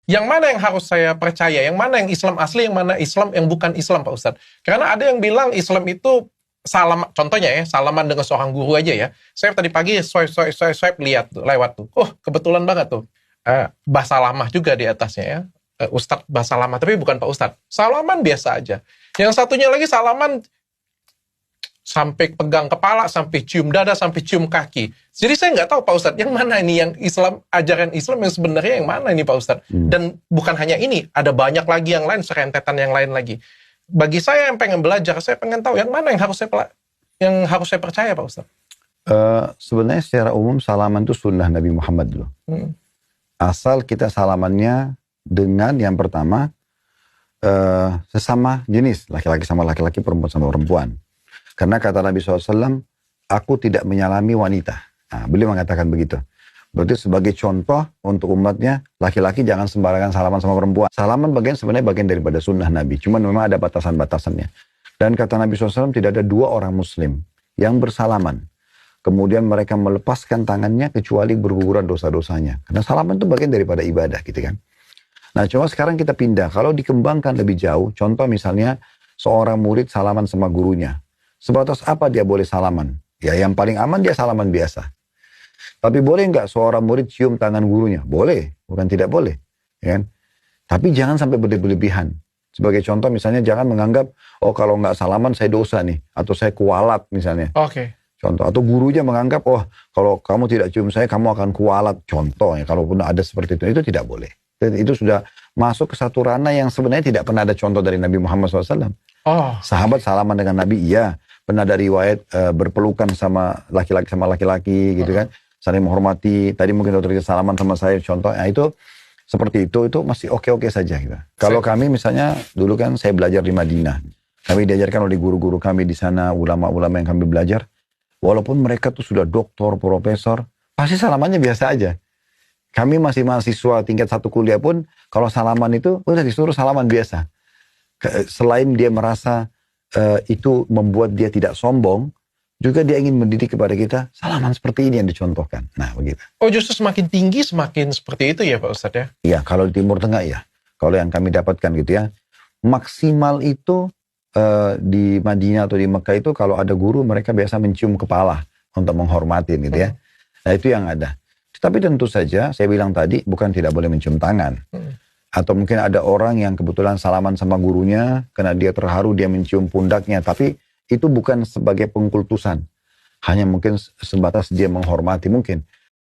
Yang mana yang harus saya percaya? Yang mana yang Islam asli, yang mana Islam yang bukan Islam, Pak Ustadz? Karena ada yang bilang Islam itu salam, contohnya ya, salaman dengan seorang guru aja ya. Saya tadi pagi swipe lihat tuh, lewat tuh. Oh, kebetulan banget tuh. Bahasa lama juga di atasnya ya. Ustadz bahasa lama, tapi bukan Pak Ustadz. Salaman biasa aja. Yang satunya lagi salaman sampai pegang kepala, sampai cium dada, sampai cium kaki. Jadi saya nggak tahu Pak Ustadz, yang mana ini yang Islam, ajaran Islam yang sebenarnya yang mana ini Pak Ustadz. Dan bukan hanya ini, ada banyak lagi yang lain, serentetan yang lain lagi. Bagi saya yang pengen belajar, saya pengen tahu yang mana yang harus saya percaya Pak Ustadz. Sebenarnya secara umum salaman itu sunnah Nabi Muhammad dulu. Asal kita salamannya dengan yang pertama, sesama jenis, laki-laki sama laki-laki, perempuan sama perempuan. Karena kata Nabi SAW, aku tidak menyalami wanita. Nah, beliau mengatakan begitu. Berarti sebagai contoh untuk umatnya, laki-laki jangan sembarangan salaman sama perempuan. Salaman sebenarnya bagian daripada sunnah Nabi. Cuman memang ada batasan-batasannya. Dan kata Nabi SAW, tidak ada dua orang muslim yang bersalaman. Kemudian mereka melepaskan tangannya kecuali berguguran dosa-dosanya. Karena salaman itu bagian daripada ibadah gitu kan. Nah cuma sekarang kita pindah. Kalau dikembangkan lebih jauh, contoh misalnya seorang murid salaman sama gurunya. Sebatas apa dia boleh salaman? Ya yang paling aman dia salaman biasa. Tapi boleh nggak seorang murid cium tangan gurunya? Boleh, bukan tidak boleh. Ya kan? Tapi jangan sampai berlebihan. Sebagai contoh misalnya jangan menganggap, oh kalau nggak salaman saya dosa nih. Atau saya kualat misalnya. Oke. Contoh, atau gurunya menganggap, oh kalau kamu tidak cium saya kamu akan kualat. Contoh ya, kalaupun ada seperti itu tidak boleh. Dan itu sudah masuk ke satu ranah yang sebenarnya tidak pernah ada contoh dari Nabi Muhammad SAW. Oh. Sahabat salaman dengan Nabi, iya. Pernah ada riwayat berpelukan sama laki-laki gitu kan. Saling menghormati. Tadi mungkin dokter salaman sama saya contoh. Nah itu seperti itu masih oke-oke saja gitu. Kalau kami misalnya dulu kan saya belajar di Madinah. Kami diajarkan oleh guru-guru kami di sana, ulama-ulama yang kami belajar. Walaupun mereka tuh sudah doktor, profesor, pasti salamannya biasa aja. Kami masih mahasiswa tingkat 1 kuliah pun kalau salaman itu udah disuruh salaman biasa. Selain dia merasa itu membuat dia tidak sombong, juga dia ingin mendidik kepada kita salaman seperti ini yang dicontohkan. Nah begitu. Oh justru semakin tinggi semakin seperti itu ya Pak Ustadz ya? Iya kalau di Timur Tengah ya. Kalau yang kami dapatkan gitu ya. Maksimal itu di Madinah atau di Mekah itu kalau ada guru mereka biasa mencium kepala untuk menghormatin gitu ya. Nah itu yang ada. Tapi tentu saja saya bilang tadi bukan tidak boleh mencium tangan. Atau mungkin ada orang yang kebetulan salaman sama gurunya, karena dia terharu, dia mencium pundaknya. Tapi itu bukan sebagai pengkultusan. Hanya mungkin sebatas dia menghormati mungkin.